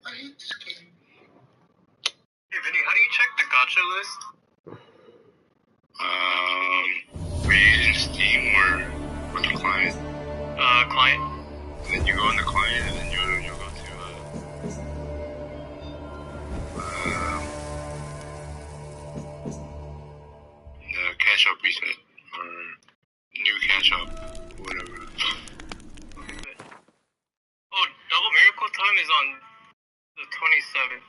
I hate this game. Hey Vinny, how do you check the gotcha list? Are you using Steam or the client? Client. And then you go on the client, and then you'll go to the cash shop reset or new cash shop, whatever. Oh, Double Miracle Time is on the 27th.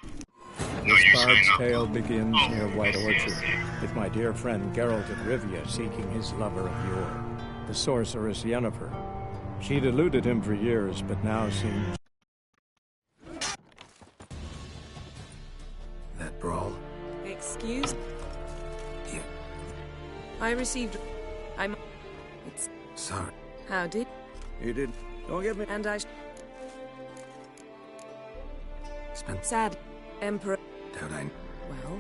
This bard's tale begins near White Orchard, with my dear friend Geralt of Rivia seeking his lover of yore, the sorceress Yennefer. She'd eluded him for years, but now seems... That brawl? Excuse? Yeah. I received... It's... Sorry. How did... You did. Don't get me... And I... Spent... Sad. Emperor... Doubt I... Well...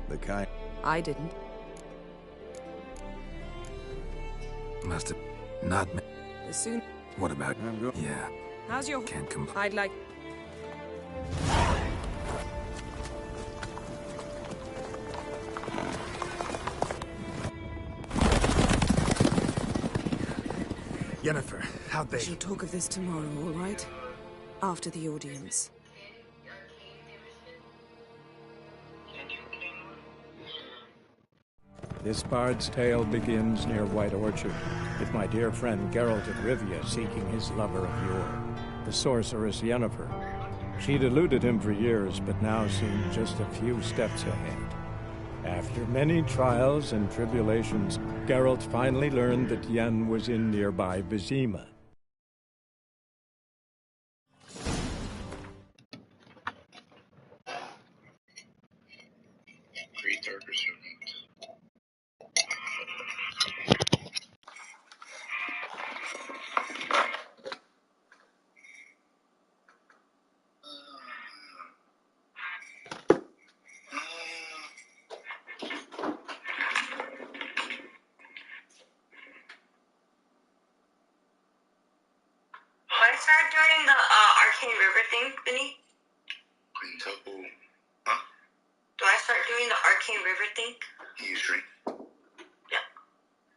The kind... I didn't. Must have... Not me. The soon... What about... Yeah. How's your... Can't complain. I'd like... Yennefer, how'd they... We shall talk of this tomorrow, all right? After the audience. This bard's tale begins near White Orchard, with my dear friend Geralt of Rivia seeking his lover of yore, the sorceress Yennefer. She'd eluded him for years, but now seemed just a few steps ahead. After many trials and tribulations, Geralt finally learned that Yen was in nearby Vizima. Great Darker Servant. I start doing the Arcane River thing, Vinny? Quintuple. Huh? Do I start doing the Arcane River thing? History. Yeah.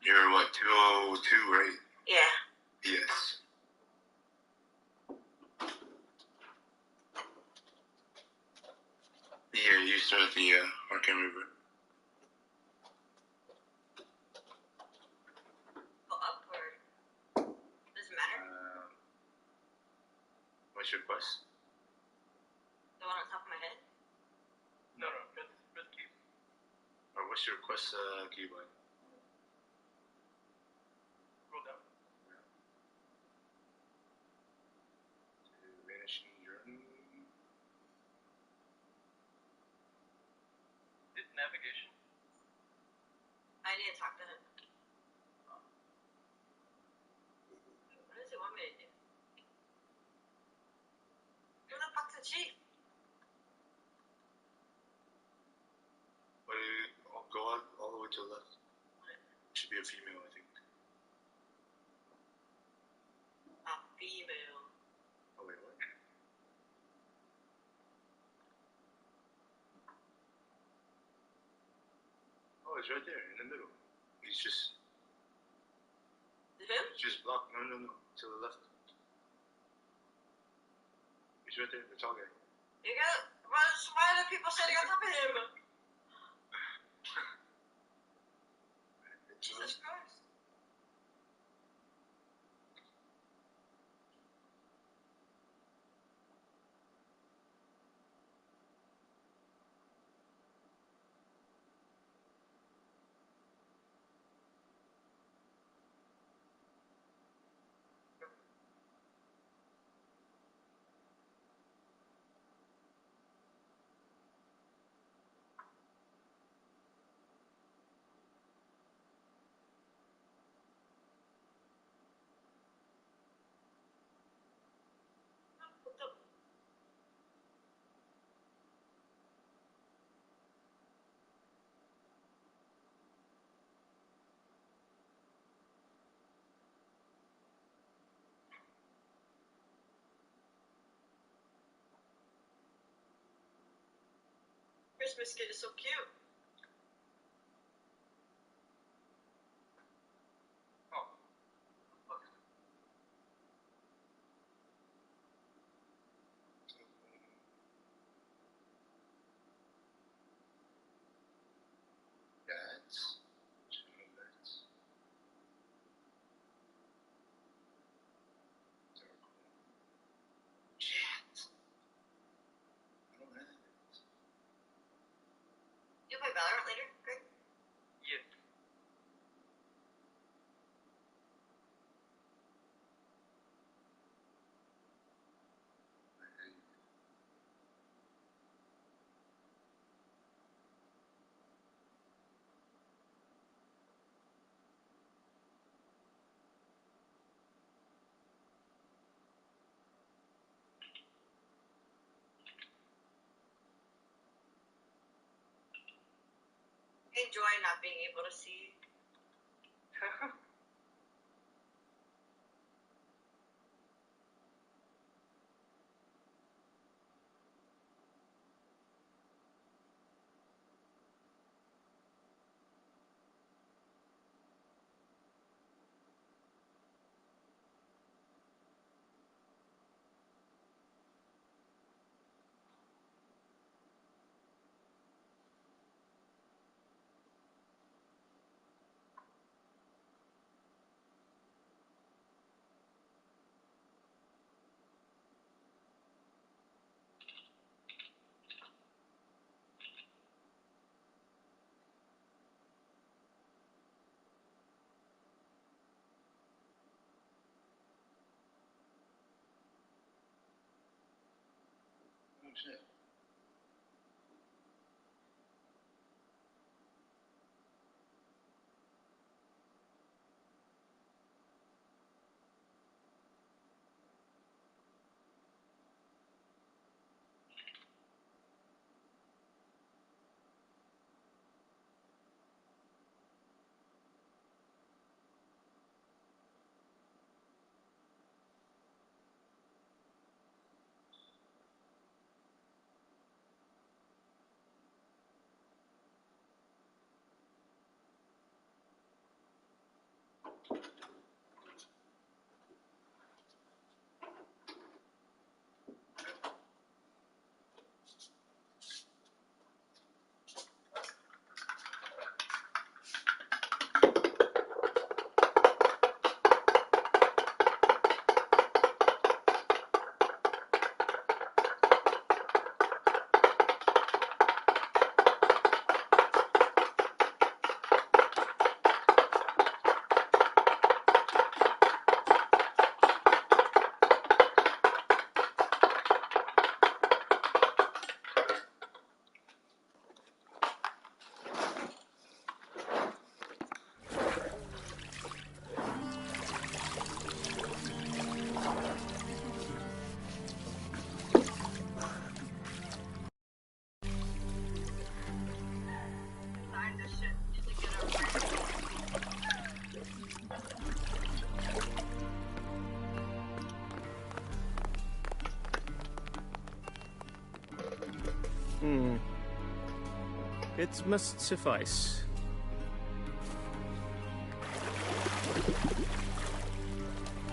You're what, 202, right? Yeah. Yes. Yeah, you start the Arcane River. Go upward. Does it matter? What's your quest? The one on top of my head? No, press key. Or what's your quest keybind? Scroll down. Yeah. To Vanishing Journey. Hit navigation. I need to talk to him. What does it want me to do? Who the fuck's the chief? Go all the way to the left. Should be a female, I think. A female. Oh wait, what? Oh, it's right there in the middle. He's just Him? blocked. No, to the left. He's right there, the tall guy. You got. Why are the people sitting on top of him? Jesus Christ. Christmas kid is so cute. Oh. Okay. That's 2 minutes. Shit. I don't have it. You'll play Valorant later, Greg? Yeah. Enjoy not being able to see. Oh shit. Sign this shit. You think it over. It must suffice.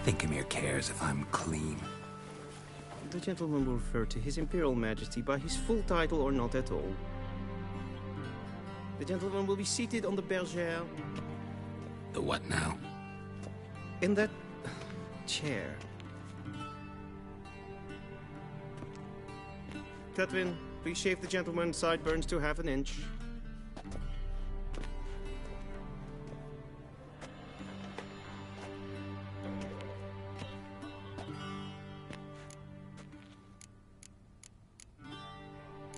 Think Emir cares if I'm clean. The gentleman will refer to His Imperial Majesty by his full title or not at all. The gentleman will be seated on the bergère. The what now? In that chair. Tatwin, please shave the gentleman's sideburns to half an inch.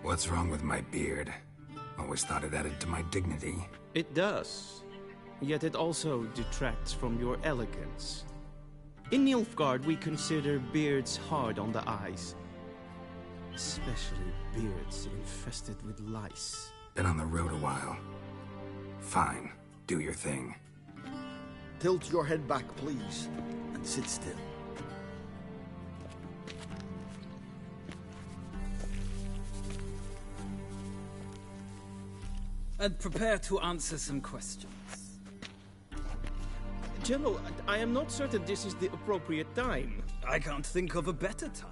What's wrong with my beard? Always thought it added to my dignity. It does. Yet it also detracts from your elegance. In Nilfgaard, we consider beards hard on the eyes. Especially beards infested with lice. Been on the road a while. Fine, do your thing. Tilt your head back, please, and sit still. and prepare to answer some questions. General, I am not certain this is the appropriate time. I can't think of a better time.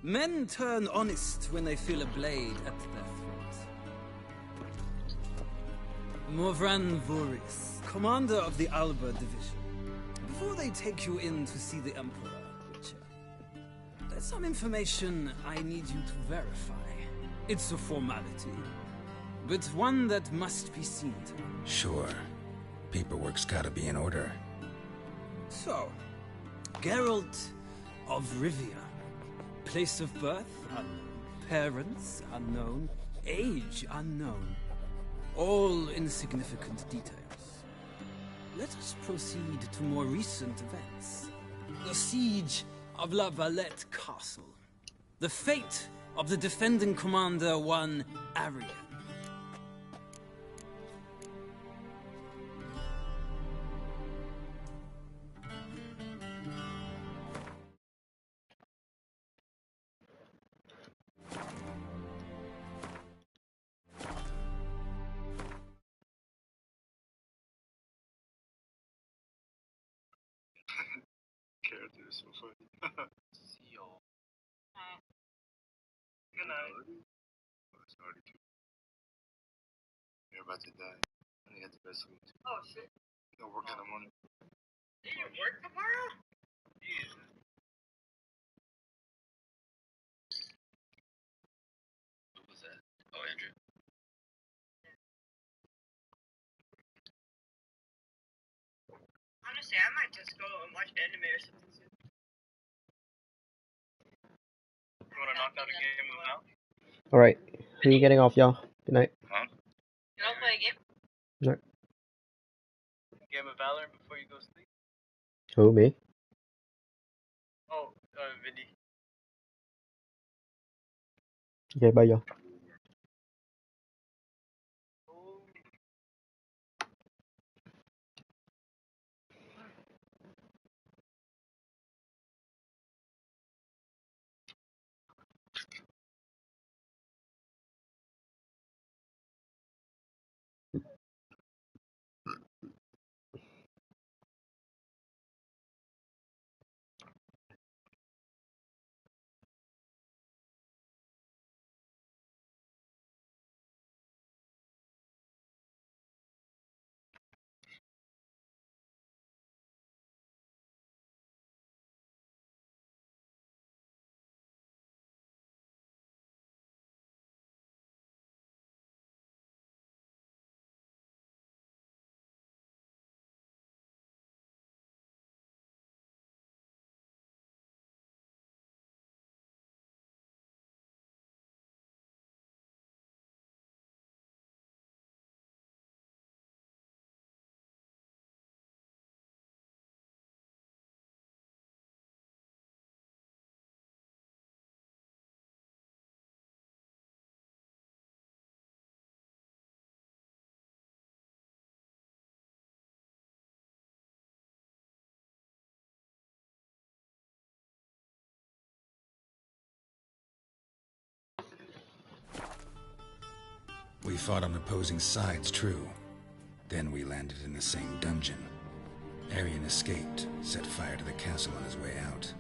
Men turn honest when they feel a blade at their throat. Morvran Voris, commander of the Alba Division. Before they take you in to see the Emperor, Witcher, there's some information I need you to verify. It's a formality, but one that must be seen to. Sure. Paperwork's gotta be in order. So, Geralt of Rivia. Place of birth unknown. Parents unknown. Age unknown. All insignificant details. Let us proceed to more recent events. The siege of La Valette Castle. The fate of the defending commander, one Arian. Character is so funny. See y'all. Good night. Oh, it's already too. You're about to die. I think that's the best food. Oh shit. You gotta work in the morning. Do you work tomorrow? Jesus. Who was that? Oh, Andrew. Honestly, I might just go and watch anime or something soon. You wanna knock out a game move now? Alright, who are you getting off, y'all? Good night. Huh? You wanna play a game? No. Game of Valor before you go sleep? Who, me? Oh, Vinny. Okay, bye, y'all. We fought on opposing sides, true. Then we landed in the same dungeon. Arian escaped, set fire to the castle on his way out.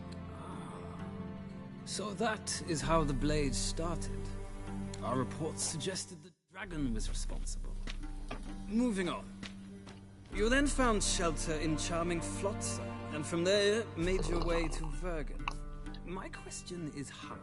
So that is how the Blade started. Our reports suggested the dragon was responsible. Moving on. You then found shelter in charming Flotsam, and from there made your way to Vergen. My question is how?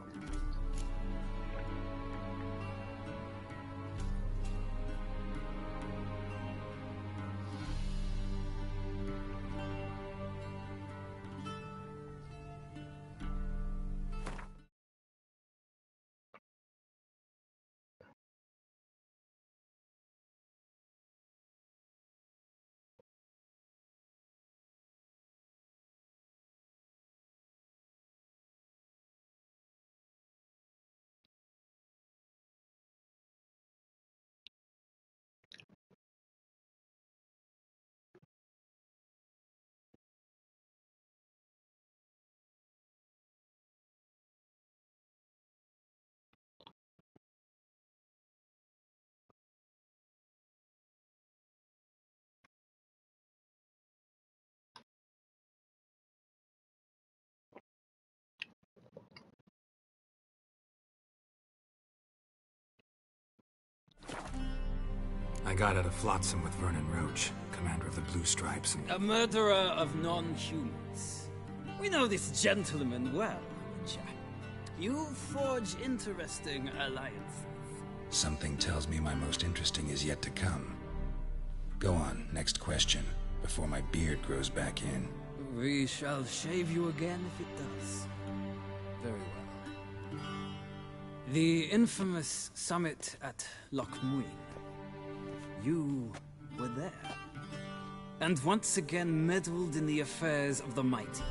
I got out of Flotsam with Vernon Roach, commander of the Blue Stripes, and... A murderer of non-humans. We know this gentleman well, Witcher. You forge interesting alliances. Something tells me my most interesting is yet to come. Go on, next question, before my beard grows back in. We shall shave you again if it does. Very well. The infamous summit at Loch Muin. You were there. And once again meddled in the affairs of the mighty.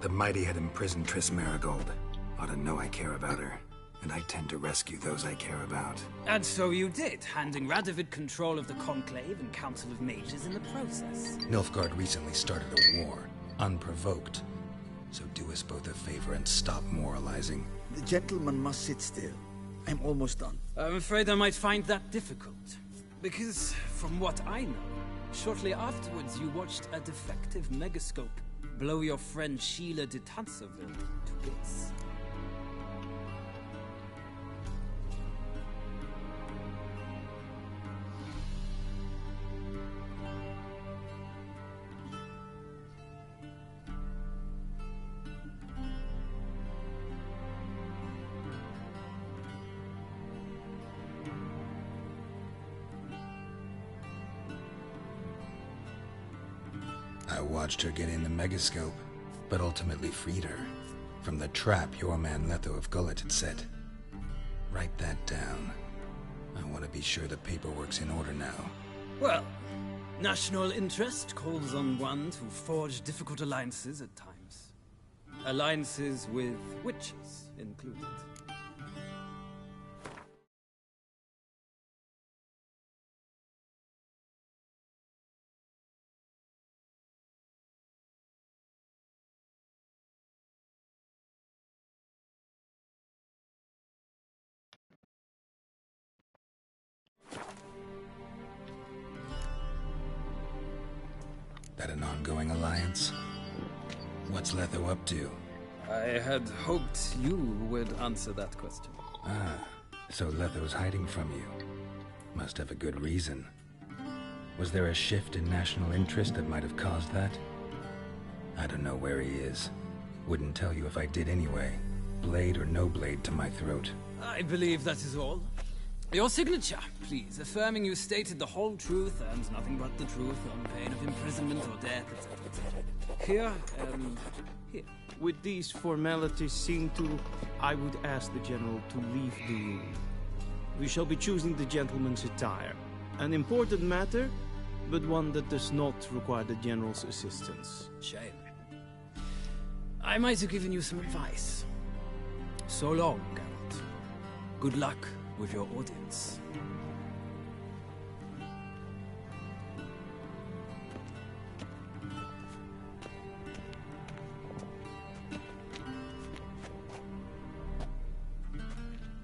The mighty had imprisoned Triss Marigold. Ought to know I care about her. And I tend to rescue those I care about. And so you did, handing Radovid control of the Conclave and Council of Mages in the process. Nilfgaard recently started a war, unprovoked. So do us both a favor and stop moralizing. The gentleman must sit still. I'm almost done. I'm afraid I might find that difficult. Because, from what I know, shortly afterwards you watched a defective megascope blow your friend Sheila de Tanserville to bits. I watched her get in the megascope, but ultimately freed her from the trap your man Letho of Gullet had set. Write that down. I want to be sure the paperwork's in order now. Well, national interest calls on one to forge difficult alliances at times. Alliances with witches included. That an ongoing alliance? What's Letho up to? I had hoped you would answer that question. Ah, so Letho's hiding from you. Must have a good reason. Was there a shift in national interest that might have caused that? I don't know where he is. Wouldn't tell you if I did anyway. Blade or no blade to my throat. I believe that is all. Your signature, please, affirming you stated the whole truth and nothing but the truth on pain of imprisonment or death, etc., etc. Here, here. With these formalities seen to, I would ask the General to leave the room. We shall be choosing the gentleman's attire. An important matter, but one that does not require the General's assistance. Shame. I might have given you some advice. So long, Geralt. Good luck with your audience.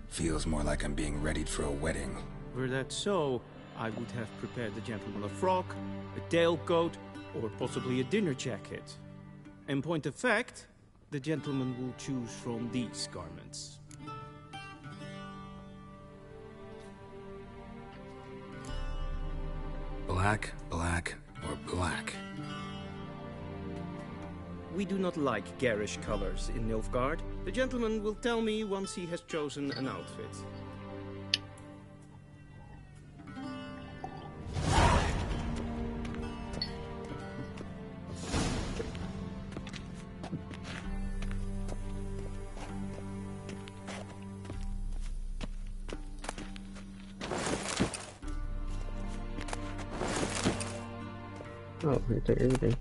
Feels more like I'm being readied for a wedding. Were that so, I would have prepared the gentleman a frock, a tailcoat, or possibly a dinner jacket. In point of fact, the gentleman will choose from these garments. Black, black, or black? We do not like garish colors in Nilfgaard. The gentleman will tell me once he has chosen an outfit. Oh, we take everything.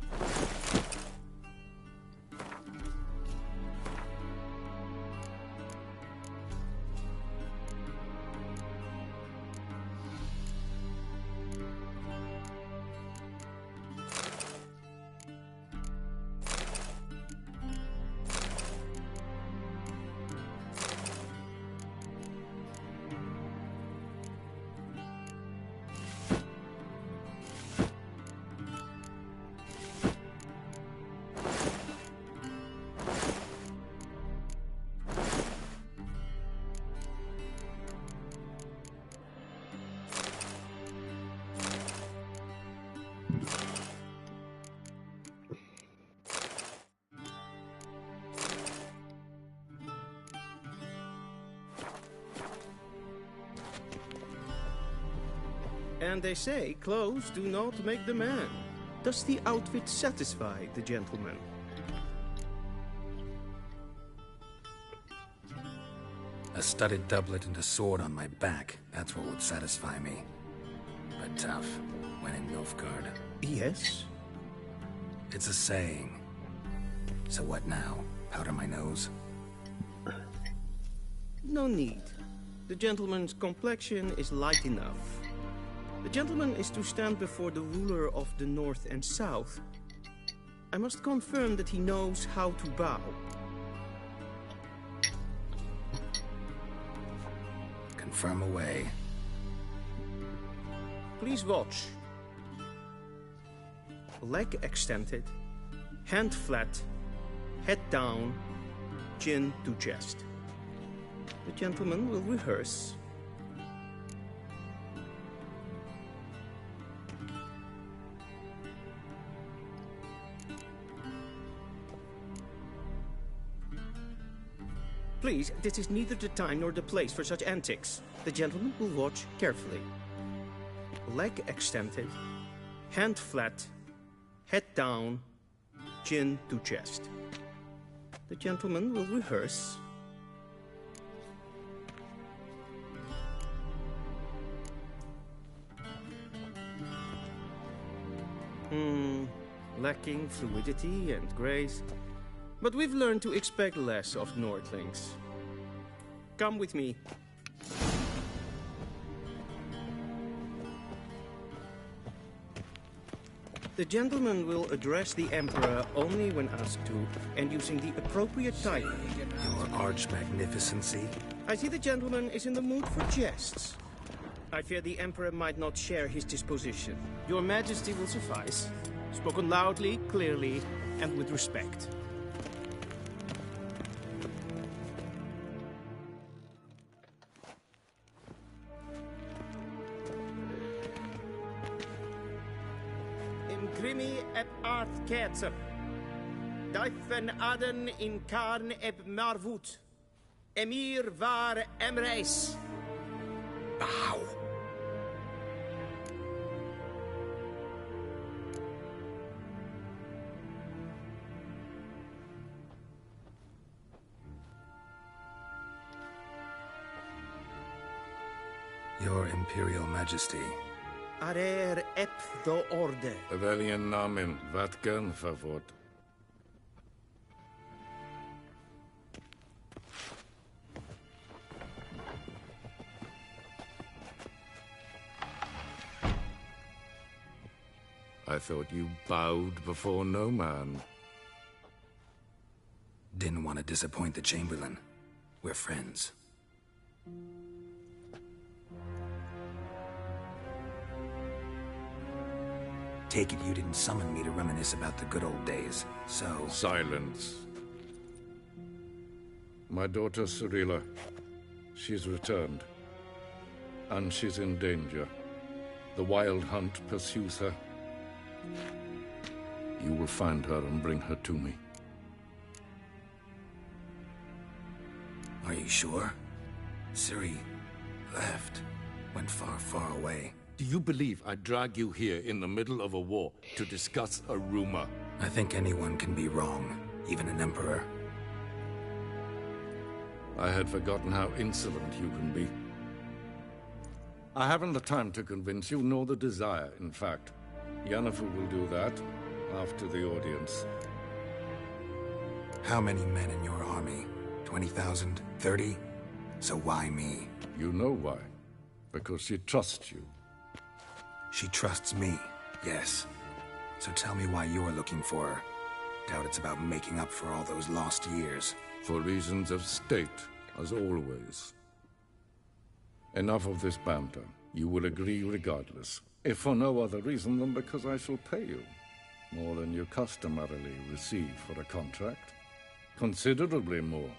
And they say clothes do not make the man. Does the outfit satisfy the gentleman? A studded doublet and a sword on my back, that's what would satisfy me. But tough, when in Nilfgaard. Yes. It's a saying. So what now? Powder my nose? No need. The gentleman's complexion is light enough. The gentleman is to stand before the ruler of the North and South. I must confirm that he knows how to bow. Confirm away. Please watch. Leg extended, hand flat, head down, chin to chest. The gentleman will rehearse. Please, this is neither the time nor the place for such antics. The gentleman will watch carefully. Leg extended, hand flat, head down, chin to chest. The gentleman will rehearse. Lacking fluidity and grace. But we've learned to expect less of Nordlings. Come with me. The gentleman will address the Emperor only when asked to, and using the appropriate title. Your arch-magnificency? I see the gentleman is in the mood for jests. I fear the Emperor might not share his disposition. Your Majesty will suffice. Spoken loudly, clearly, and with respect. Imgrimi eb art ketzer. Dijfen aden in karn eb marvoet. Emir var emreis. Bow. Your Imperial Majesty. Arer ep do orde. Welchen Namen? Wat gern favor? I thought you bowed before no man. Didn't want to disappoint the Chamberlain. We're friends. Take it you didn't summon me to reminisce about the good old days, so... Silence. My daughter Cirilla, she's returned. And she's in danger. The Wild Hunt pursues her. You will find her and bring her to me. Are you sure? Ciri left. Went far, far away. Do you believe I'd drag you here in the middle of a war to discuss a rumor? I think anyone can be wrong, even an emperor. I had forgotten how insolent you can be. I haven't the time to convince you, nor the desire, in fact. Yennefer will do that after the audience. How many men in your army? 20,000? 30? So why me? You know why. Because she trusts you. She trusts me, yes. So tell me why you're looking for her. Doubt it's about making up for all those lost years. For reasons of state, as always. Enough of this banter. You will agree regardless. If for no other reason than because I shall pay you. More than you customarily receive for a contract. Considerably more.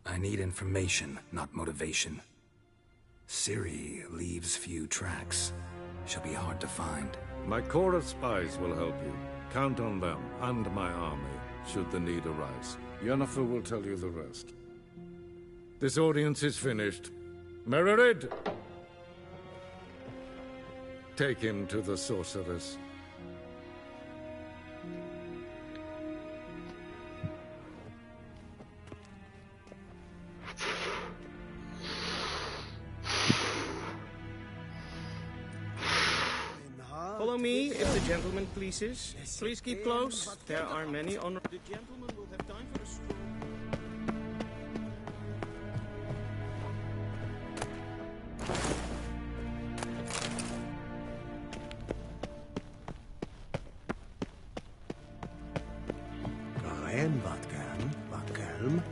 I need information, not motivation. Ciri leaves few tracks. She'll be hard to find. My corps of spies will help you. Count on them, and my army, should the need arise. Yennefer will tell you the rest. This audience is finished. Mererid! Take him to the sorceress. Follow me, if the gentleman pleases. Please keep close. There are many honor. The gentleman will have time for a stroll. Ryan, Vatkelm.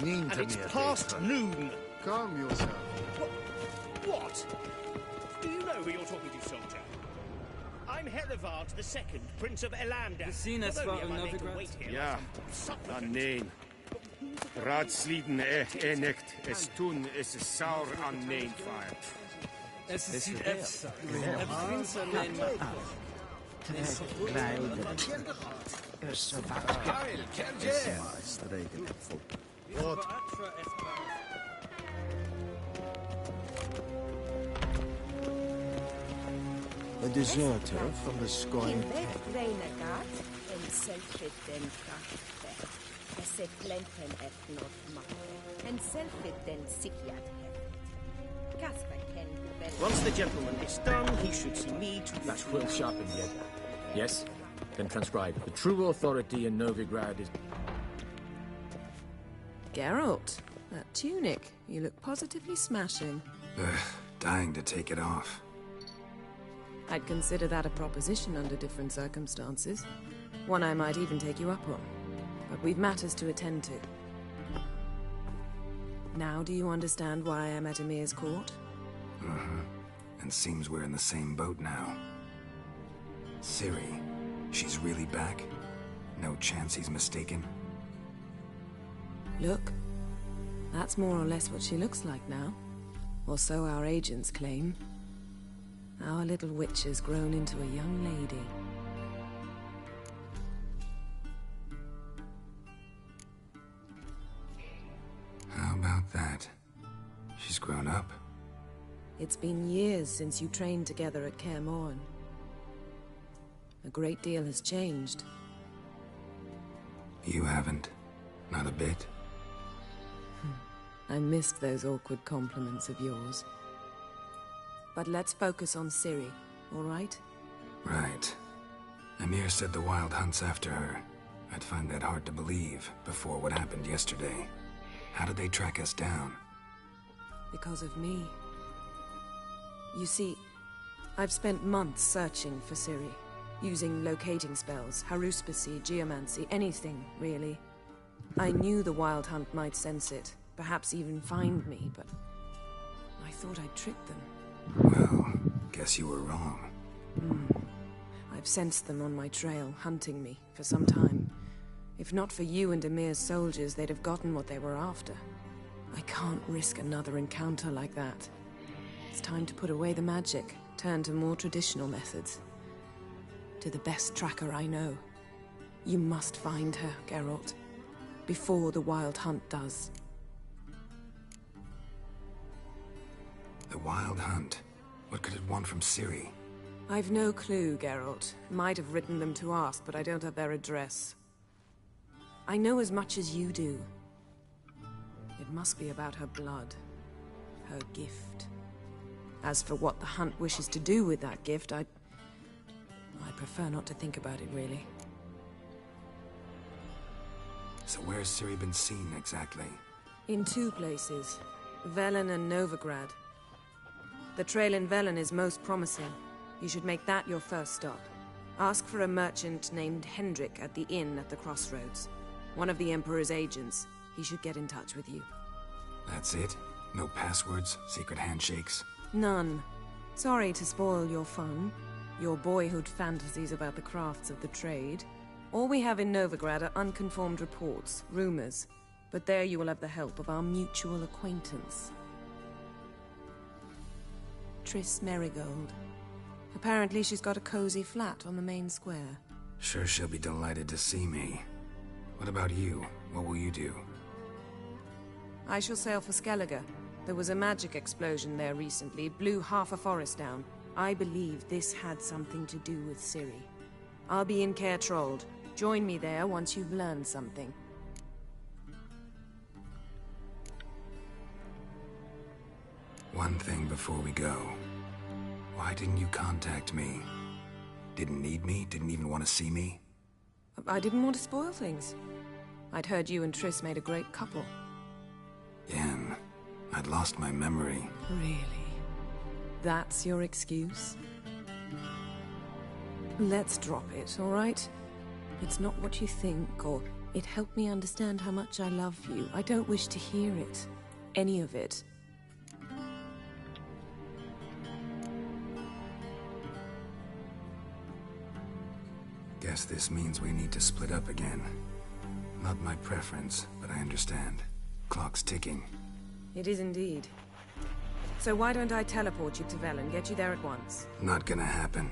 And it's past noon. Calm yourself. What? Do you know who you're talking to, soldier? I'm Herivard II, Prince of Elander. Ja, dan nee. Raadsleden enicht is toen is het saur aan nee fire. Es ist die Efsa. Prinz alleen maar What? A deserter from the Scoia'tael. Once the gentleman is done, he should see me to That's Will Sharpen, yes? Then transcribe. The true authority in Novigrad is... Geralt, that tunic. You look positively smashing. Dying to take it off. I'd consider that a proposition under different circumstances. One I might even take you up on. But we've matters to attend to. Now do you understand why I'm at Emir's court? And seems we're in the same boat now. Ciri, she's really back? No chance he's mistaken? Look, that's more or less what she looks like now. Or so our agents claim. Our little witch has grown into a young lady. How about that? She's grown up? It's been years since you trained together at Kaer Morhen. A great deal has changed. You haven't? Not a bit? I missed those awkward compliments of yours. But let's focus on Ciri, all right? Right. Emir said the Wild Hunt's after her. I'd find that hard to believe before what happened yesterday. How did they track us down? Because of me. You see, I've spent months searching for Ciri, using locating spells, haruspicy, geomancy, anything, really. I knew the Wild Hunt might sense it, perhaps even find me, but I thought I'd tricked them. Well, guess you were wrong. I've sensed them on my trail, hunting me, for some time. If not for you and Emir's soldiers, they'd have gotten what they were after. I can't risk another encounter like that. It's time to put away the magic, turn to more traditional methods. To the best tracker I know. You must find her, Geralt. Before the Wild Hunt does. The Wild Hunt? What could it want from Ciri? I've no clue, Geralt. Might have written them to ask, but I don't have their address. I know as much as you do. It must be about her blood. Her gift. As for what the Hunt wishes to do with that gift, I prefer not to think about it, really. So where's Ciri been seen, exactly? In 2 places. Velen and Novigrad. The trail in Velen is most promising. You should make that your first stop. Ask for a merchant named Hendrik at the inn at the crossroads. One of the Emperor's agents. He should get in touch with you. That's it? No passwords? Secret handshakes? None. Sorry to spoil your fun. Your boyhood fantasies about the crafts of the trade. All we have in Novigrad are unconfirmed reports, rumors. But there you will have the help of our mutual acquaintance. Triss Merigold. Apparently she's got a cozy flat on the main square. Sure she'll be delighted to see me. What about you? What will you do? I shall sail for Skellige. There was a magic explosion there recently, blew half a forest down. I believe this had something to do with Ciri. I'll be in Caer Trolde. Join me there once you've learned something. One thing before we go. Why didn't you contact me? Didn't need me? Didn't even want to see me? I didn't want to spoil things. I'd heard you and Triss made a great couple. Yen, I'd lost my memory. Really? That's your excuse? Let's drop it, all right? It's not what you think, or it helped me understand how much I love you. I don't wish to hear it. Any of it. Guess this means we need to split up again. Not my preference, but I understand. Clock's ticking. It is indeed. So why don't I teleport you to Velen, get you there at once? Not gonna happen.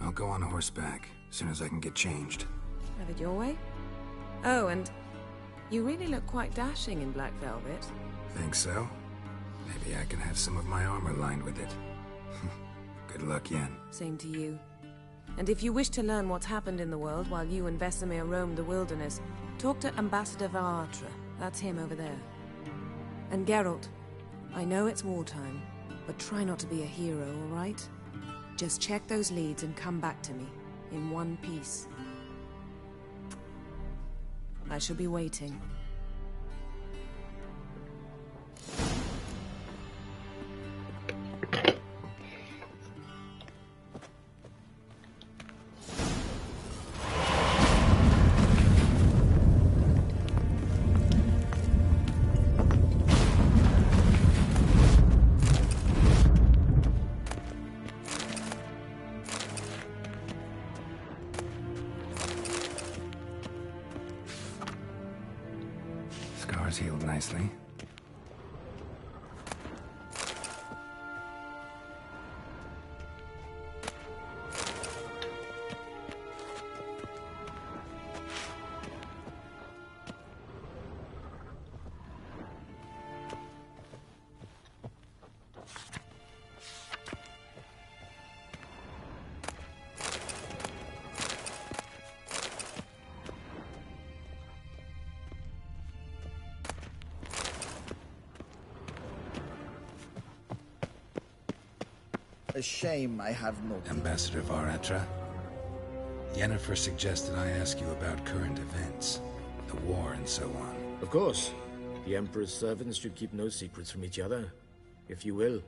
I'll go on horseback, as soon as I can get changed. Have it your way? Oh, and you really look quite dashing in black velvet. Think so? Maybe I can have some of my armor lined with it. Good luck, Yen. Same to you. And if you wish to learn what's happened in the world while you and Vesemir roamed the wilderness, talk to Ambassador Varatra. That's him over there. And Geralt, I know it's wartime, but try not to be a hero, all right? Just check those leads and come back to me, in one piece. I shall be waiting. Scars healed nicely. A shame I have no... Ambassador Varatra, Yennefer suggested I ask you about current events, the war and so on. Of course. The Emperor's servants should keep no secrets from each other. If you will,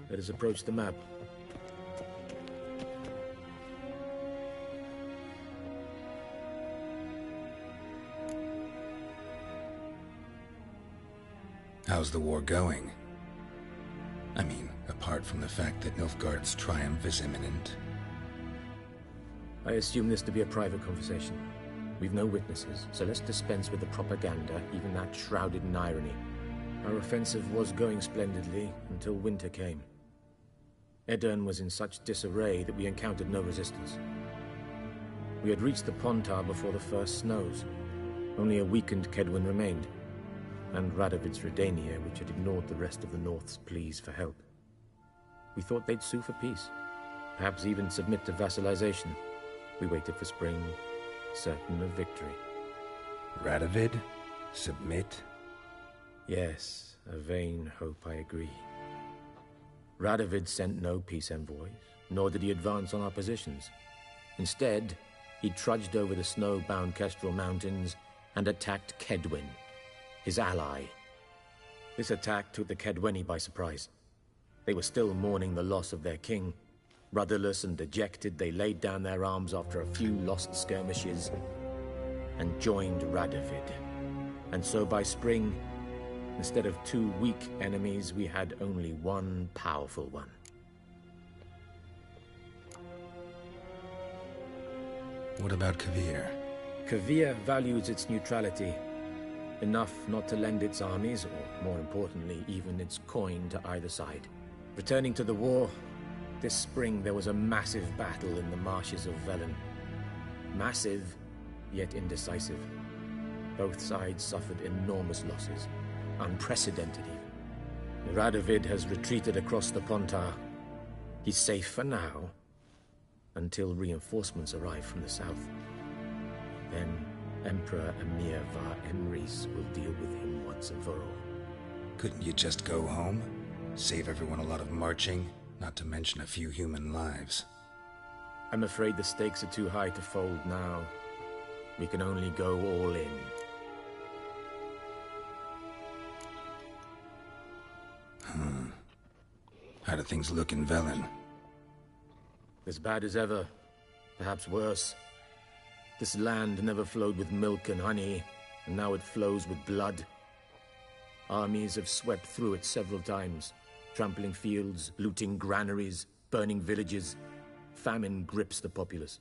let us approach the map. How's the war going? I mean, apart from the fact that Nilfgaard's triumph is imminent. I assume this to be a private conversation. We've no witnesses, so let's dispense with the propaganda, even that shrouded in irony. Our offensive was going splendidly until winter came. Aedirn was in such disarray that we encountered no resistance. We had reached the Pontar before the first snows. Only a weakened Kedwin remained, and Radovid's Redania, which had ignored the rest of the North's pleas for help. We thought they'd sue for peace. perhaps even submit to vassalization. We waited for spring, certain of victory. Radovid? Submit? Yes, a vain hope, I agree. Radovid sent no peace envoys, nor did he advance on our positions. Instead, he trudged over the snow-bound Kestrel Mountains and attacked Kedwen, his ally. This attack took the Kedweni by surprise. They were still mourning the loss of their king. Rudderless and dejected, they laid down their arms after a few lost skirmishes and joined Radovid. And so by spring, instead of 2 weak enemies, we had only one powerful one. What about Kovir? Kovir values its neutrality, enough not to lend its armies, or more importantly, even its coin to either side. Returning to the war, this spring there was a massive battle in the marshes of Velen. Massive, yet indecisive. Both sides suffered enormous losses, unprecedented even. Radovid has retreated across the Pontar. He's safe for now, until reinforcements arrive from the south. Then Emperor Emir var Emrys will deal with him once and for all. Couldn't you just go home? Save everyone a lot of marching, not to mention a few human lives. I'm afraid the stakes are too high to fold now. We can only go all in. How do things look in Velen? As bad as ever, perhaps worse. This land never flowed with milk and honey, and now it flows with blood. Armies have swept through it several times, trampling fields, looting granaries, burning villages. Famine grips the populace.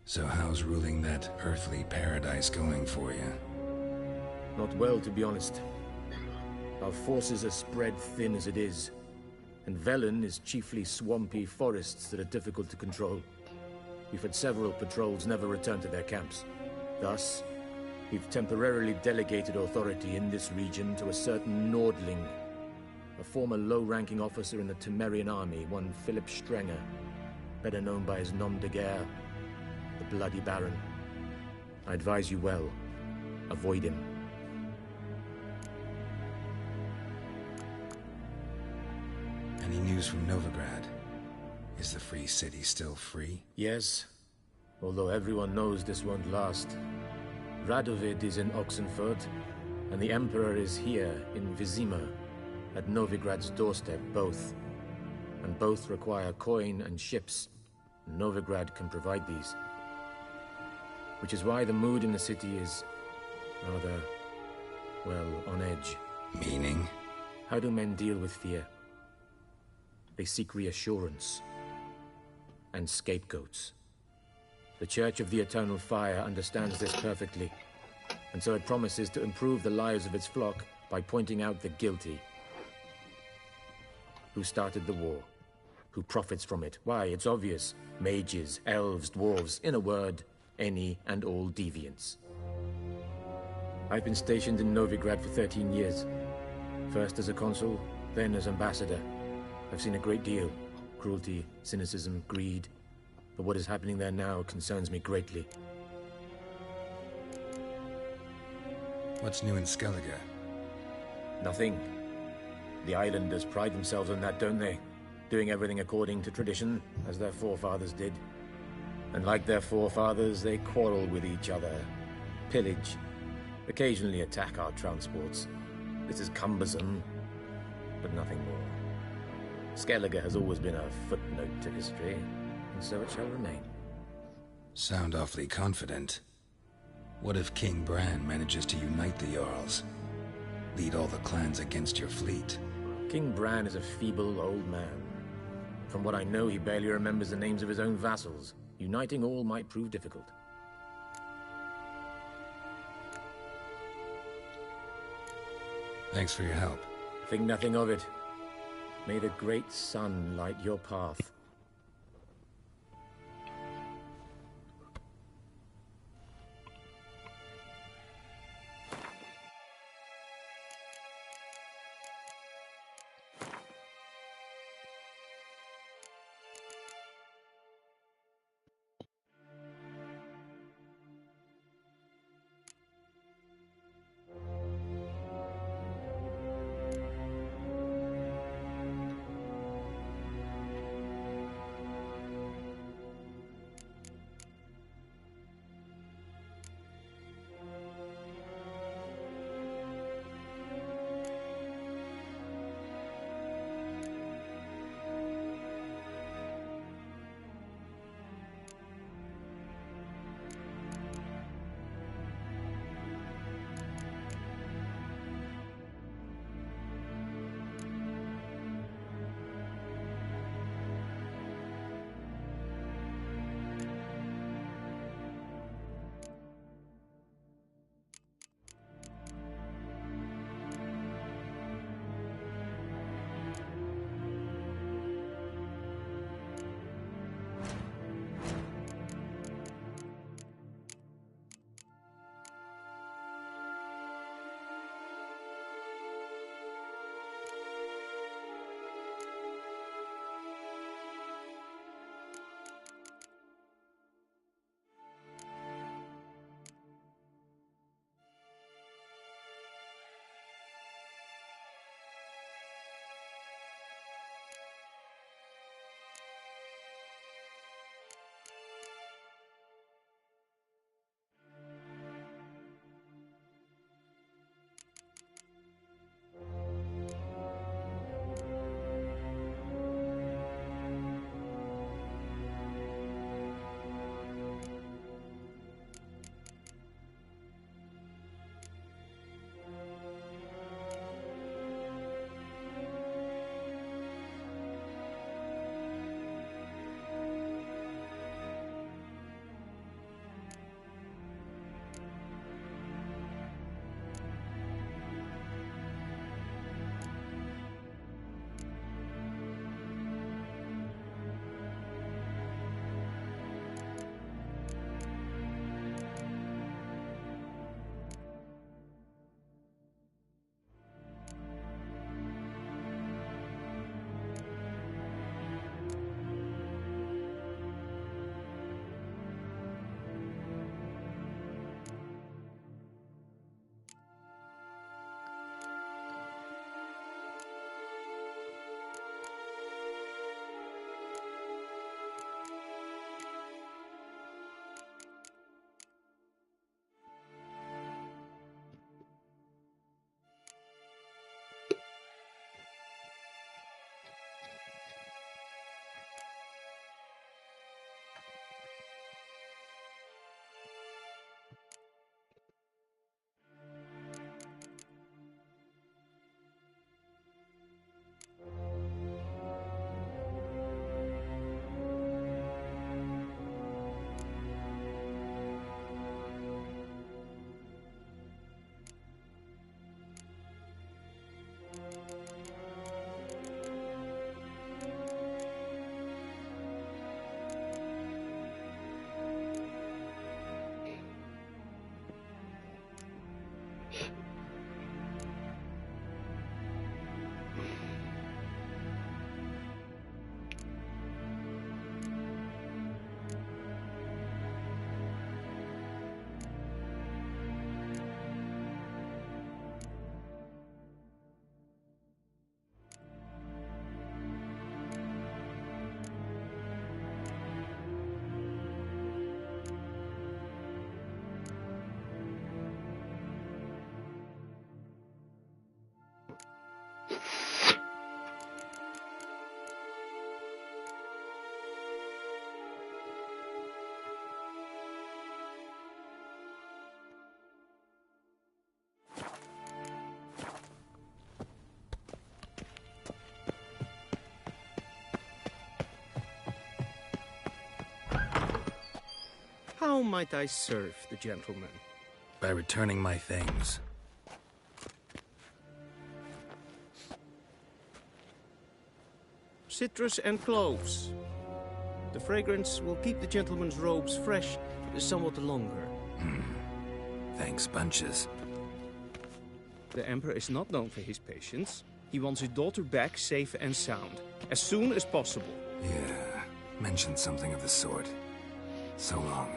So how's ruling that earthly paradise going for you? Not well, to be honest. Our forces are spread thin as it is, and Velen is chiefly swampy forests that are difficult to control. We've had several patrols never return to their camps. Thus, we've temporarily delegated authority in this region to a certain Nordling, a former low-ranking officer in the Temerian army, one Philip Strenger, better known by his nom de guerre, the Bloody Baron. I advise you well. Avoid him. Any news from Novigrad? Is the Free City still free? Yes, although everyone knows this won't last. Radovid is in Oxenfurt, and the Emperor is here in Vizima, at Novigrad's doorstep, both. And both require coin and ships. Novigrad can provide these. Which is why the mood in the city is rather, well, on edge. Meaning? How do men deal with fear? They seek reassurance and scapegoats. The Church of the Eternal Fire understands this perfectly, and so it promises to improve the lives of its flock by pointing out the guilty. Who started the war? Who profits from it? Why, it's obvious. Mages, elves, dwarves, in a word, any and all deviants. I've been stationed in Novigrad for 13 years. First as a consul, then as ambassador. I've seen a great deal. Cruelty, cynicism, greed. But what is happening there now concerns me greatly. What's new in Skellige? Nothing. The islanders pride themselves on that, don't they? Doing everything according to tradition, as their forefathers did. And like their forefathers, they quarrel with each other, pillage, occasionally attack our transports. This is cumbersome, but nothing more. Skellige has always been a footnote to history, and so it shall remain. Sound awfully confident. What if King Bran manages to unite the Jarls? Lead all the clans against your fleet? King Bran is a feeble old man. From what I know, he barely remembers the names of his own vassals. Uniting all might prove difficult. Thanks for your help. Think nothing of it. May the great sun light your path. How might I serve the gentleman? By returning my things. Citrus and cloves. The fragrance will keep the gentleman's robes fresh somewhat longer. Thanks, bunches. The Emperor is not known for his patience. He wants his daughter back safe and sound, as soon as possible. Yeah, mentioned something of the sort. So long.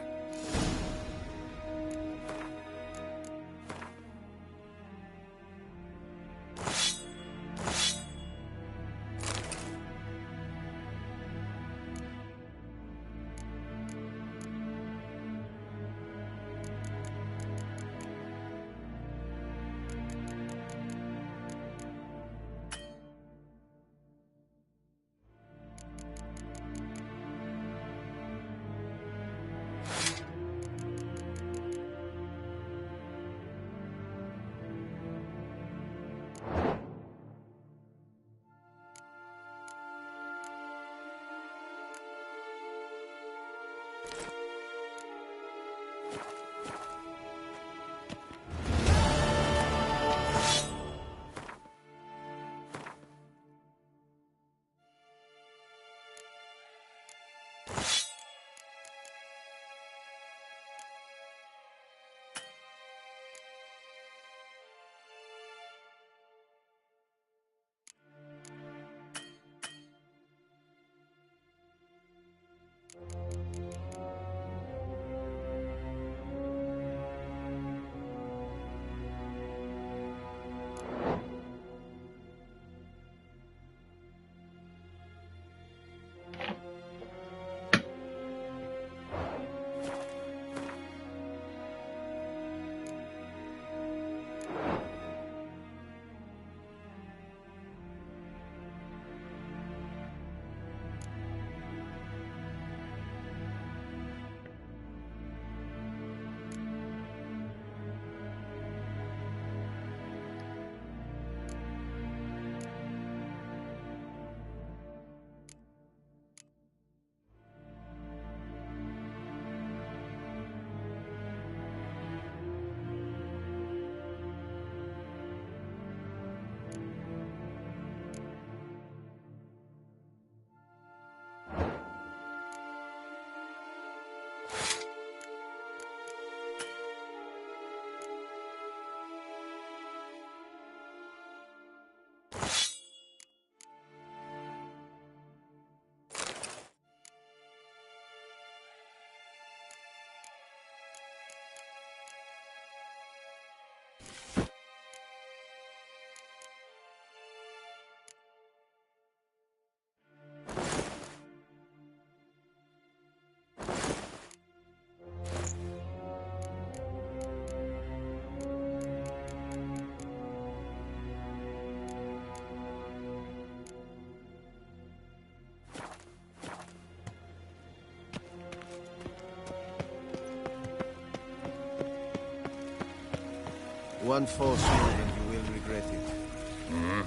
One false move and you will regret it.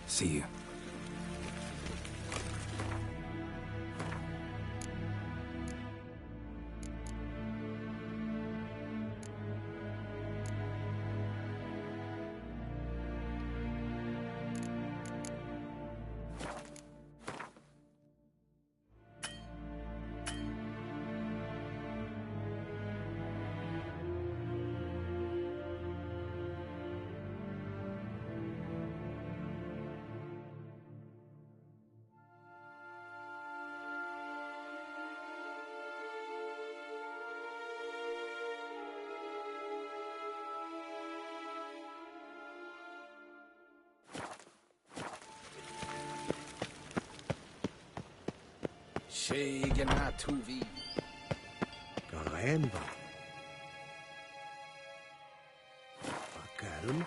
See you. Shegenatuvi. Caramba. Bacana. madam.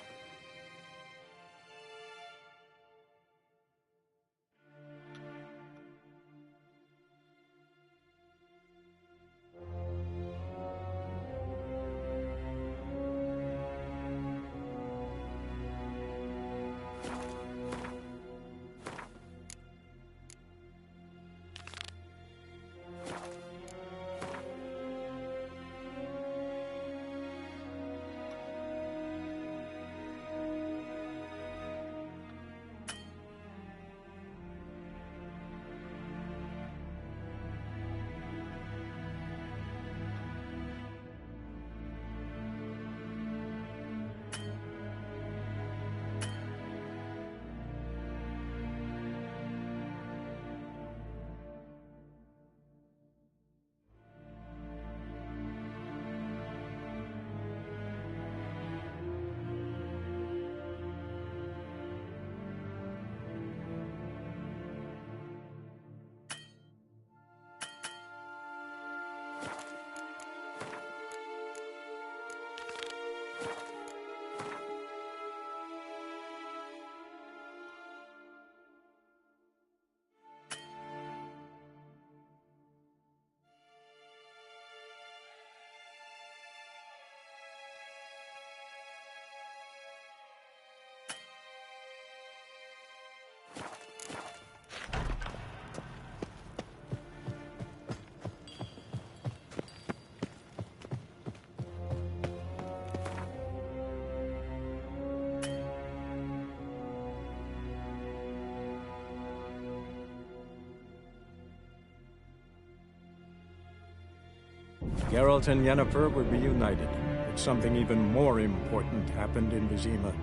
Geralt and Yennefer were reunited, but something even more important happened in Vizima.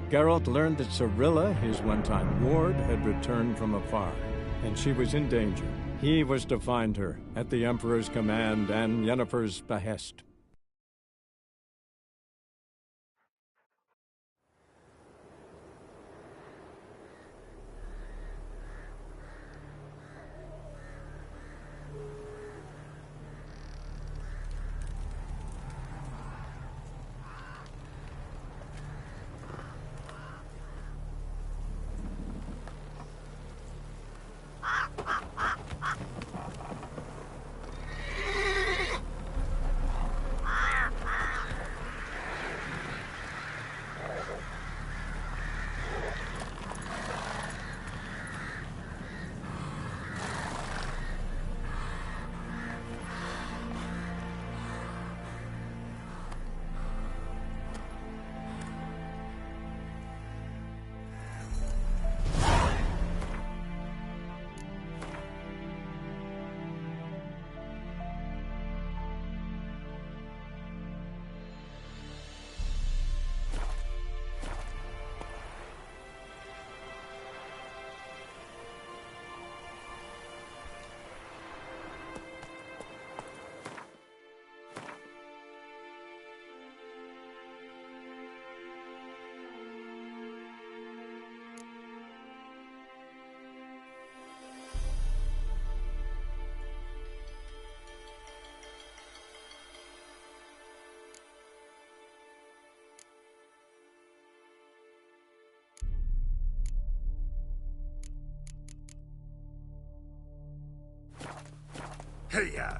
Geralt learned that Cirilla, his one-time ward, had returned from afar, and she was in danger. He was to find her, at the Emperor's command and Yennefer's behest. Hey-ya!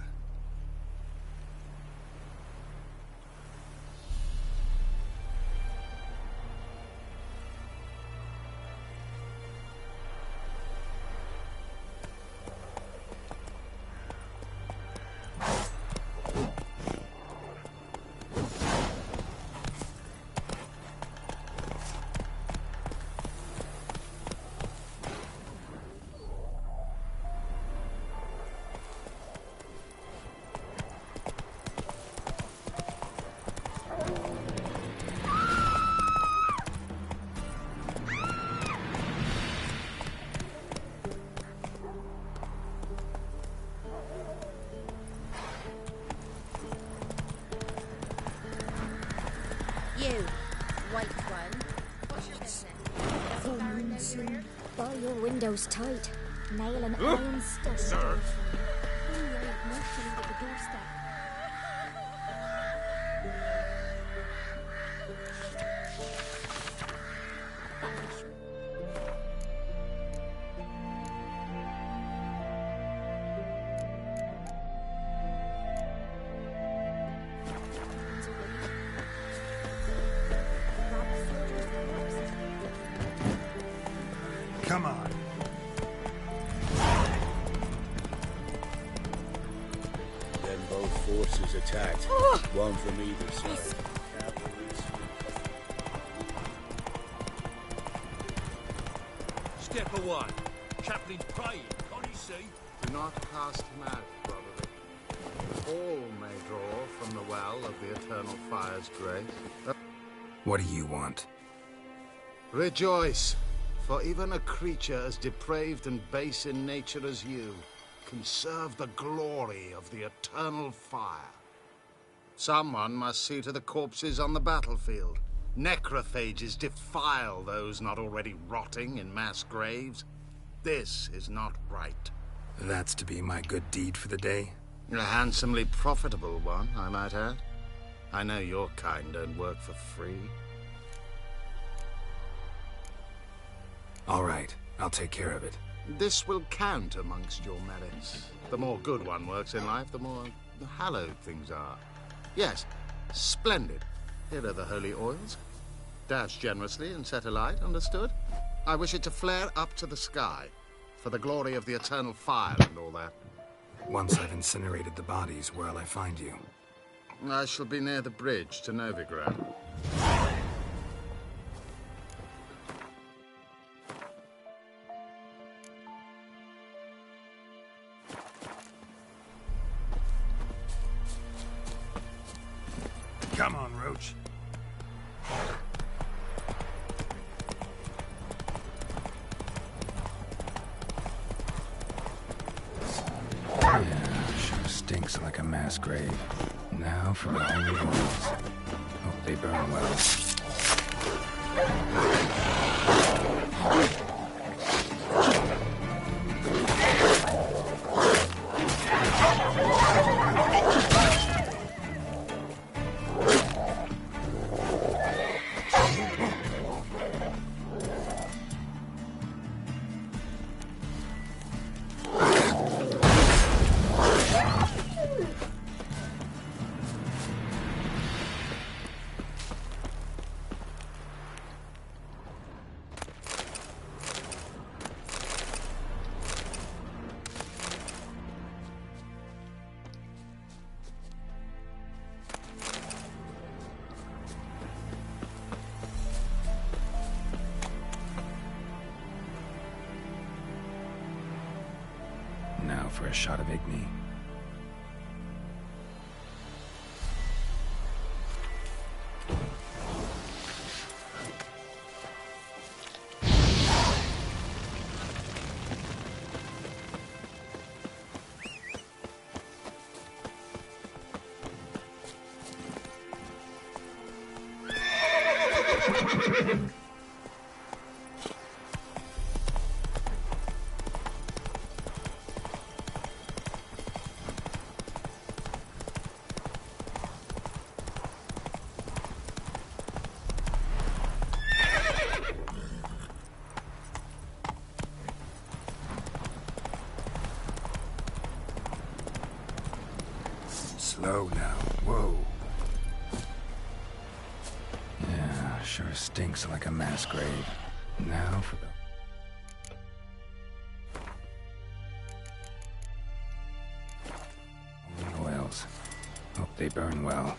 You, white one. What's your business? Full moon soon. Bar your windows tight. Nail and iron stuff. Sir! Only I have motioning at the doorstep. intact. One from either side. Step away. Chaplain's praying, can't you see? Do not cast him out, Broderick. All may draw from the well of the Eternal Fire's grace. What do you want? Rejoice, for even a creature as depraved and base in nature as you can serve the glory of the Eternal Fire. Someone must see to the corpses on the battlefield. Necrophages defile those not already rotting in mass graves. This is not right. That's to be my good deed for the day? A handsomely profitable one, I might add. I know your kind don't work for free. All right, I'll take care of it. This will count amongst your merits. The more good one works in life, the more hallowed things are. Yes, splendid. Here are the holy oils. Dash generously and set alight, understood? I wish it to flare up to the sky, for the glory of the Eternal Fire and all that. Once I've incinerated the bodies, where'll I find you? I shall be near the bridge to Novigrad. Come on, Roach. Yeah, sure stinks like a mass grave. Now for the holy oils. Hope they burn well. Now for a shot of Igni. Slow now. Whoa. Yeah, sure stinks like a mass grave. Now for the... holy oils. Hope they burn well.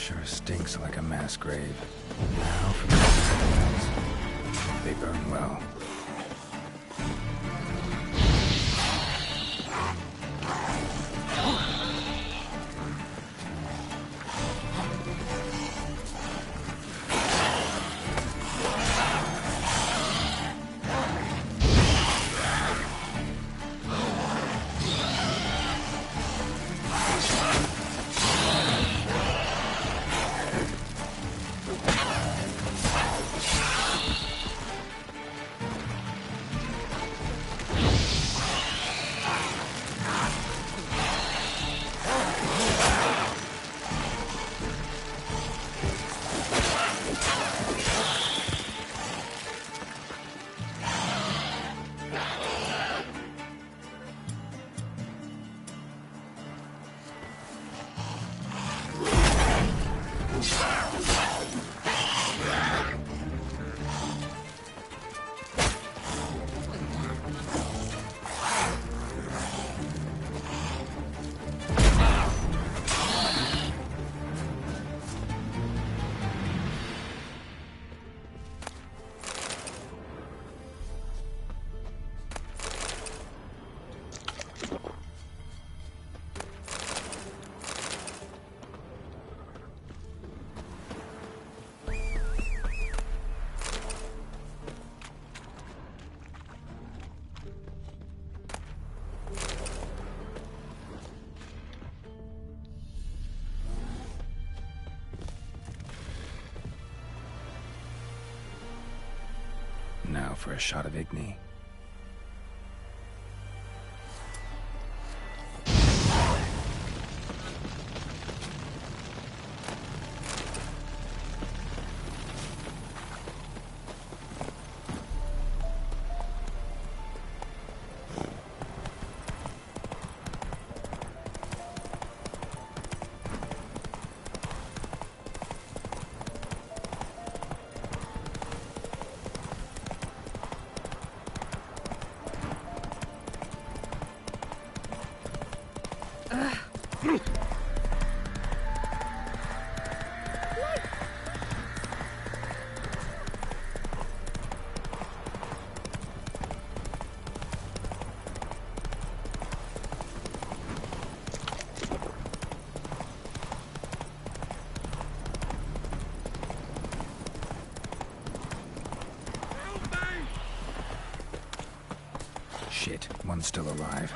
Sure stinks like a mass grave. Now for the candles. They burn well. Now for a shot of Igni. Shit, one's still alive.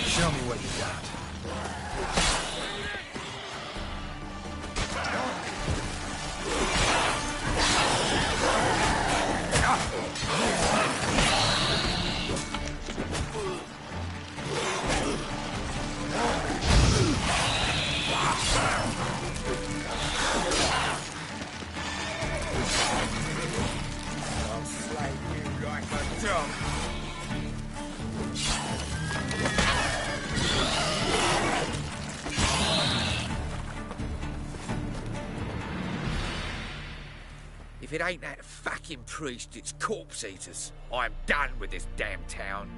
Show me what you got. I'll slay you like a dog. If it ain't that fucking priest, it's corpse eaters. I'm done with this damn town.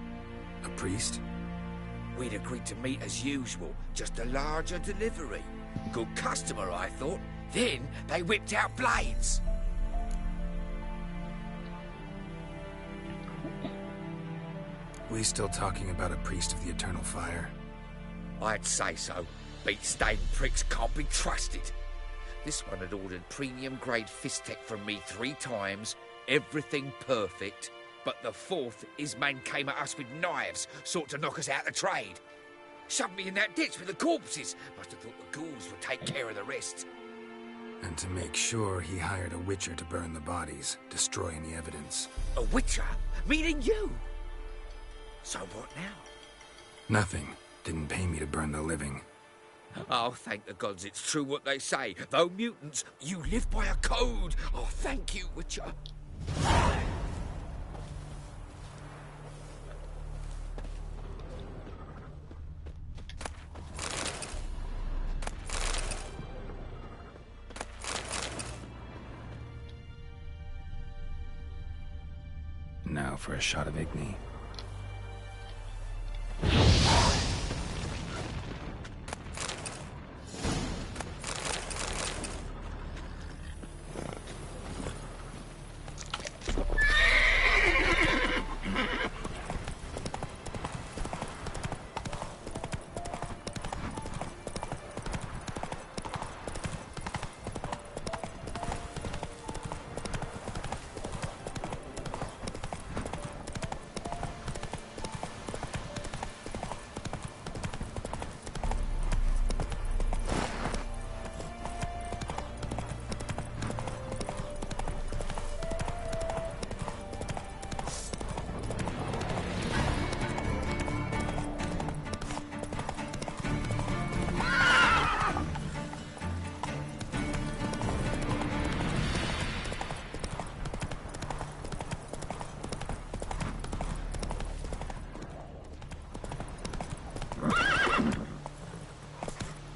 A priest? We'd agreed to meet as usual, just a larger delivery. Good customer, I thought. Then they whipped out blades. We still talking about a priest of the Eternal Fire? I'd say so. Beat-stained pricks can't be trusted. This one had ordered premium-grade fist tech from me 3 times, everything perfect. But the 4th, his man came at us with knives, sought to knock us out of trade. Shoved me in that ditch with the corpses. Must have thought the ghouls would take care of the rest. And to make sure, he hired a witcher to burn the bodies, destroy any evidence. A witcher? Meaning you? So what now? Nothing. Didn't pay me to burn the living. Oh, thank the gods it's true what they say. Though mutants, you live by a code. Oh, thank you, Witcher. Now for a shot of Igni.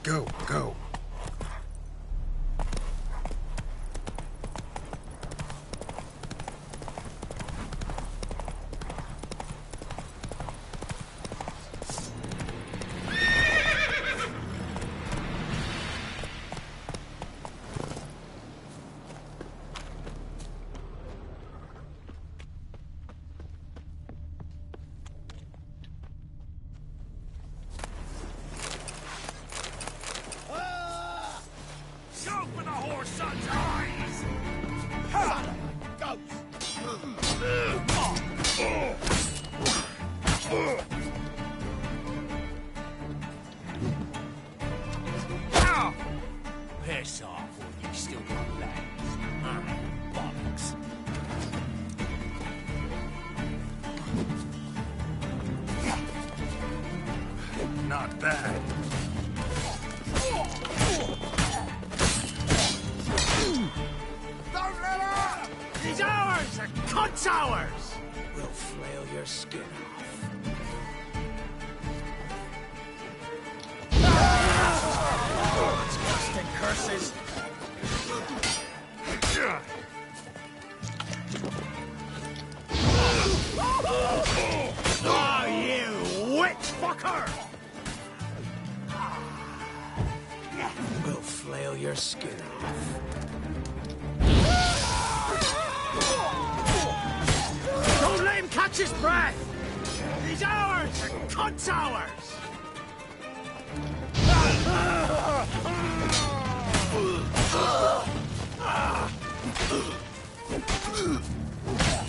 Go, go. Shoot for the horse son's eyes! Son of a ghost! Piss off, or you still got legs. Bollocks. Not bad. Don't let up! He's ours! The cunt's ours! We'll flail your skin off. Disgusting curses! Oh, you witch fucker! We'll flail your skin off. Don't let him catch his breath! He's ours! The cunt's ours!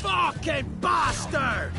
Fucking bastard!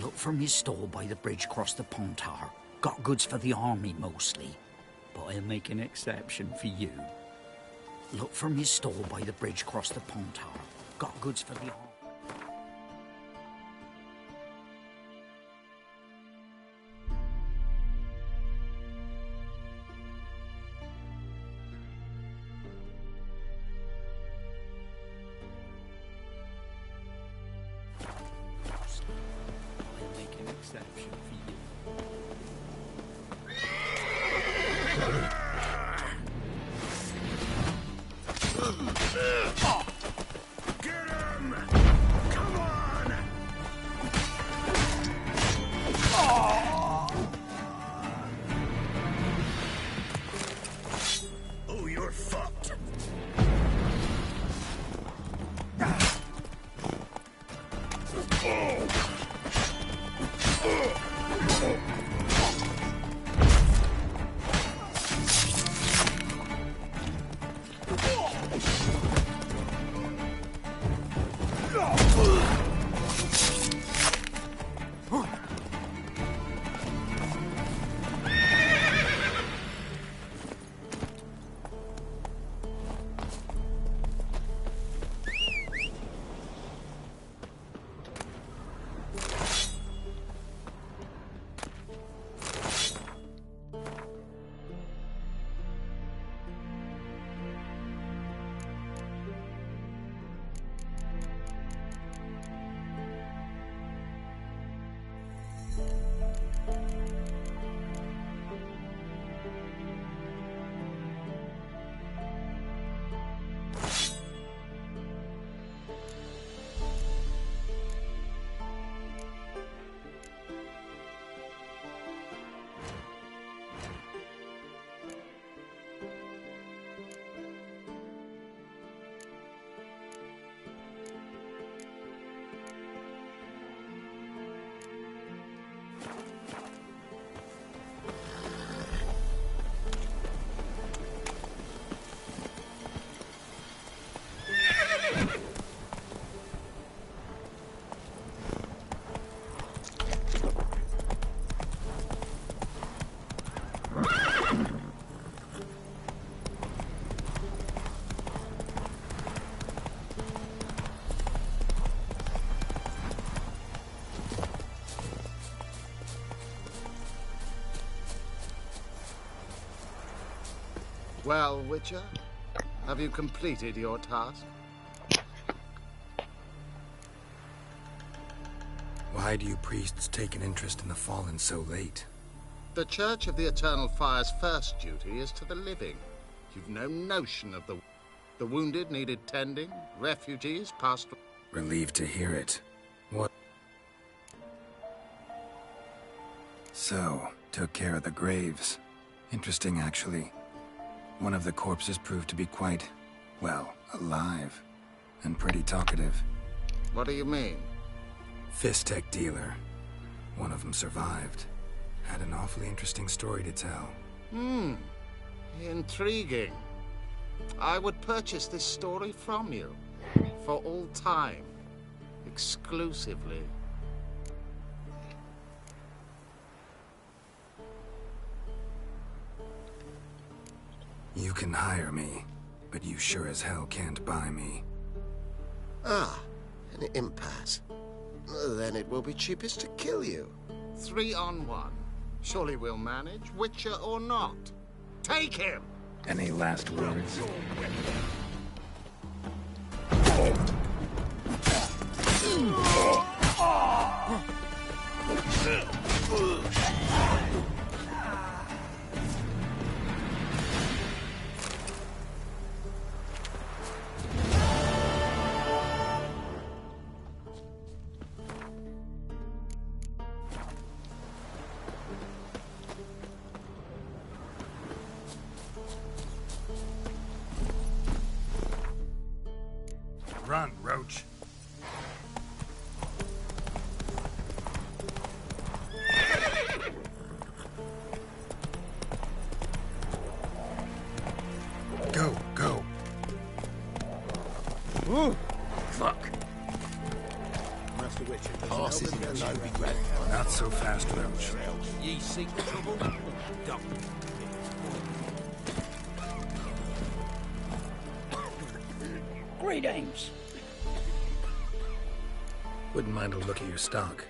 Look from his store by the bridge across the Pontar. Got goods for the army mostly, but I'll make an exception for you. Look from his store by the bridge across the Pontar. Got goods for the army. Exception for you. Get him! Come on! Oh, you're fucked. Well, Witcher, have you completed your task? Why do you priests take an interest in the fallen so late? The Church of the Eternal Fire's first duty is to the living. You've no notion of the wounded needed tending, refugees passed... Relieved to hear it. What? So, took care of the graves. Interesting, actually. One of the corpses proved to be quite, well, alive. And pretty talkative. What do you mean? Fistech dealer. One of them survived. Had an awfully interesting story to tell. Intriguing. I would purchase this story from you. For all time. Exclusively. You can hire me, but you sure as hell can't buy me. Ah, an impasse. Then it will be cheapest to kill you. 3 on 1. Surely we'll manage, Witcher or not. Take him! Any last words? Run, Roach. Go, go. Ooh, fuck. Master Witcher, horse isn't a low regret. Not so fast, Roach. Ye seek trouble? Don't. Greetings. Wouldn't mind a look at your stock.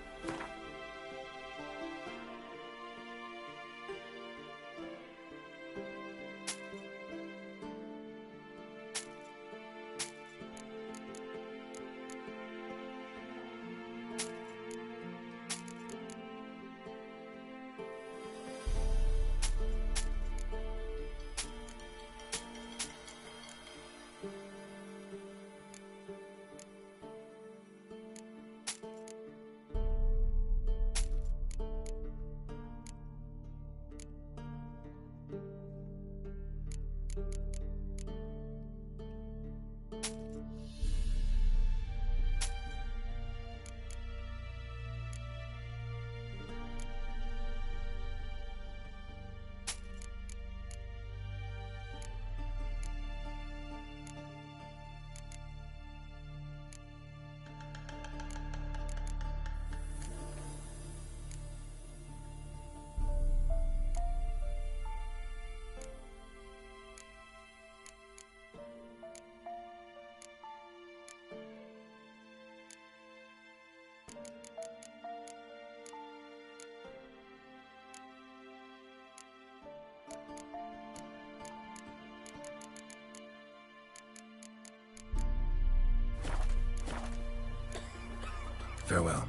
Farewell.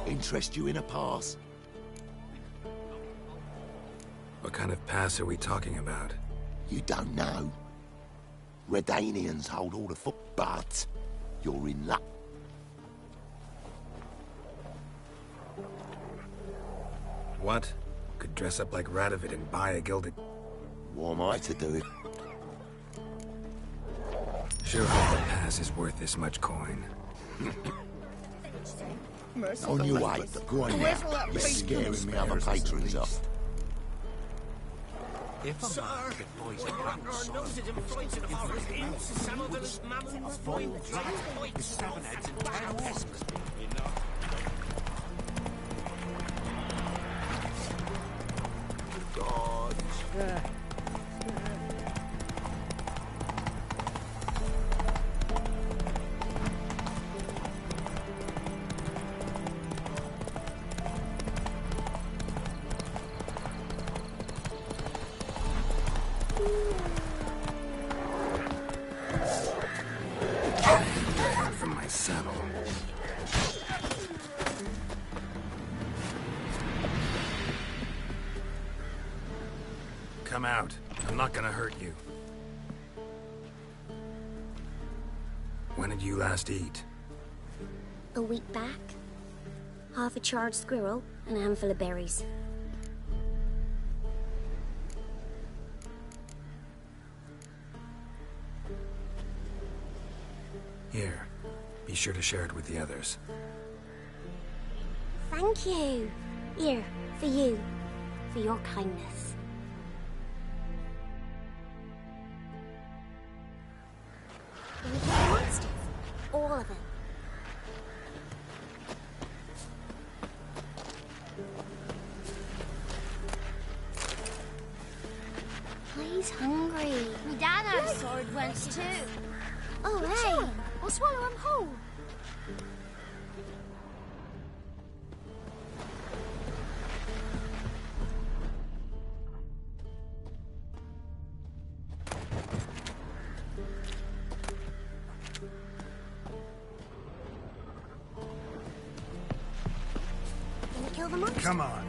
Interest you in a pass? What kind of pass are we talking about? You don't know. Redanians hold all the foot, but you're in luck. What? Could dress up like Radovid and buy a gilded... What am I to do? Sure hope the pass is worth this much coin. On your way. Go on now. You're scaring me other patrons off. If a man could poison our noses in flights and horrors into Samuel's mammoth foiled rat with 7 heads and 10 pesks. God. Come out. I'm not gonna hurt you. When did you last eat? A week back. Half a charred squirrel and a handful of berries. Here. Be sure to share it with the others. Thank you. Here, for you. For your kindness. Gonna kill the monsters. All of them. He's hungry. My dad had a sword once too. Oh, hey. I'll swallow him whole. Gonna kill the monster. Come on.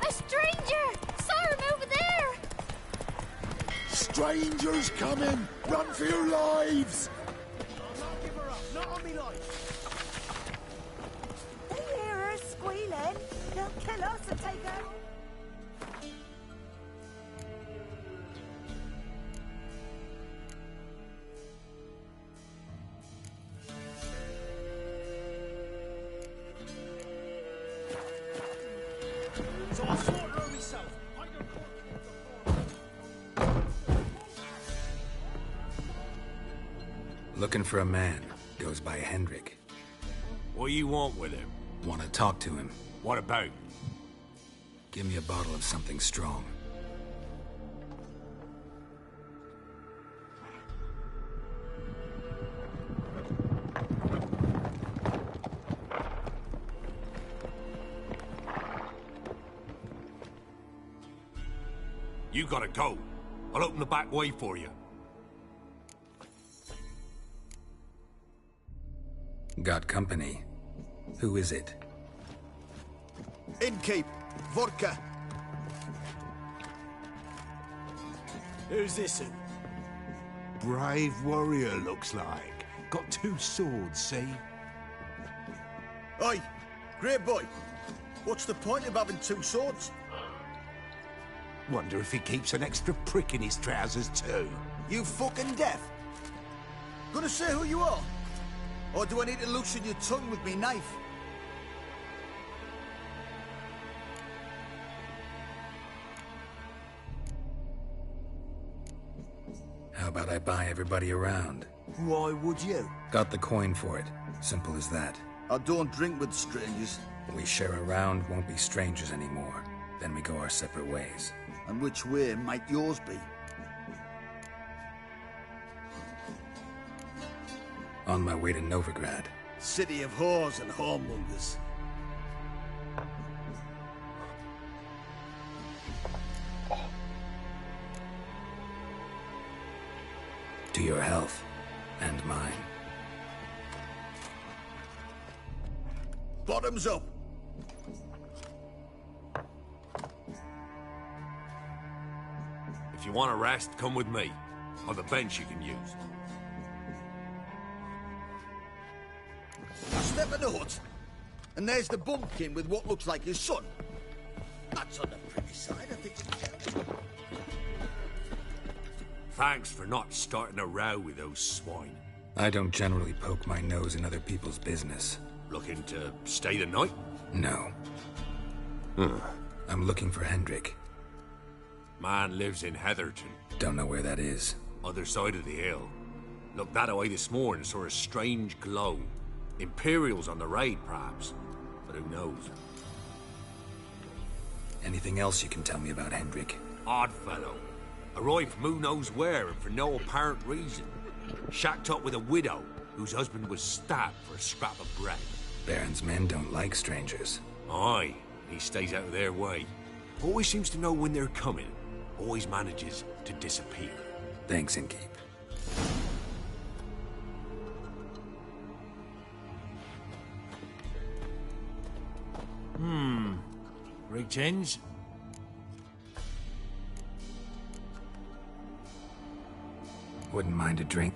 A stranger! Saw him over there! Strangers coming! Run for your lives! I'll give her up. Not on me life. They hear her squealing. They'll kill us and take her. So I'll slaughter her myself. Hide her Looking for a man. Goes by Hendrik. What you want with him? Want to talk to him. What about? Give me a bottle of something strong. You gotta go. I'll open the back way for you. Got company. Who is it? Innkeep. Vodka. Who's this in? Brave warrior, looks like. Got 2 swords, see? Oi, great boy. What's the point of having 2 swords? Wonder if he keeps an extra prick in his trousers, too. You fucking deaf? Gonna say who you are? Or do I need to loosen your tongue with me knife? How about I buy everybody around? Why would you? Got the coin for it. Simple as that. I don't drink with strangers. We share a round, won't be strangers anymore. Then we go our separate ways. And which way might yours be? On my way to Novigrad. City of whores and whoremongers. To your health. And mine. Bottoms up! If you want a rest, come with me. I've a bench you can use. Step in the hut. And there's the bumpkin with what looks like his son. That's on the pretty side, I think. Thanks for not starting a row with those swine. I don't generally poke my nose in other people's business. Looking to stay the night? No. I'm looking for Hendrik. Man lives in Heatherton. Don't know where that is. Other side of the hill. Looked that away this morning, saw a strange glow. Imperials on the raid, perhaps. But who knows? Anything else you can tell me about Hendrik? Odd fellow. Arrived from who knows where and for no apparent reason. Shacked up with a widow whose husband was stabbed for a scrap of bread. Baron's men don't like strangers. Aye, he stays out of their way. Always seems to know when they're coming. Always manages to disappear. Thanks, Inkeep. Reach ends? Wouldn't mind a drink.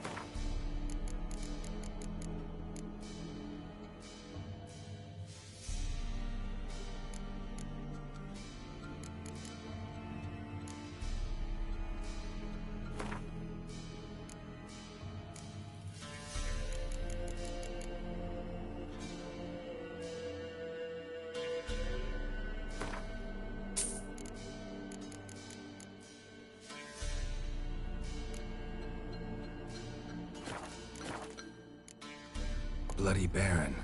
Bloody Baron.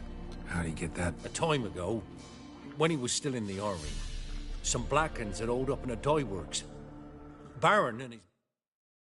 How'd he get that? A time ago, when he was still in the army, some Blackens had holed up in a dye works. Baron and his...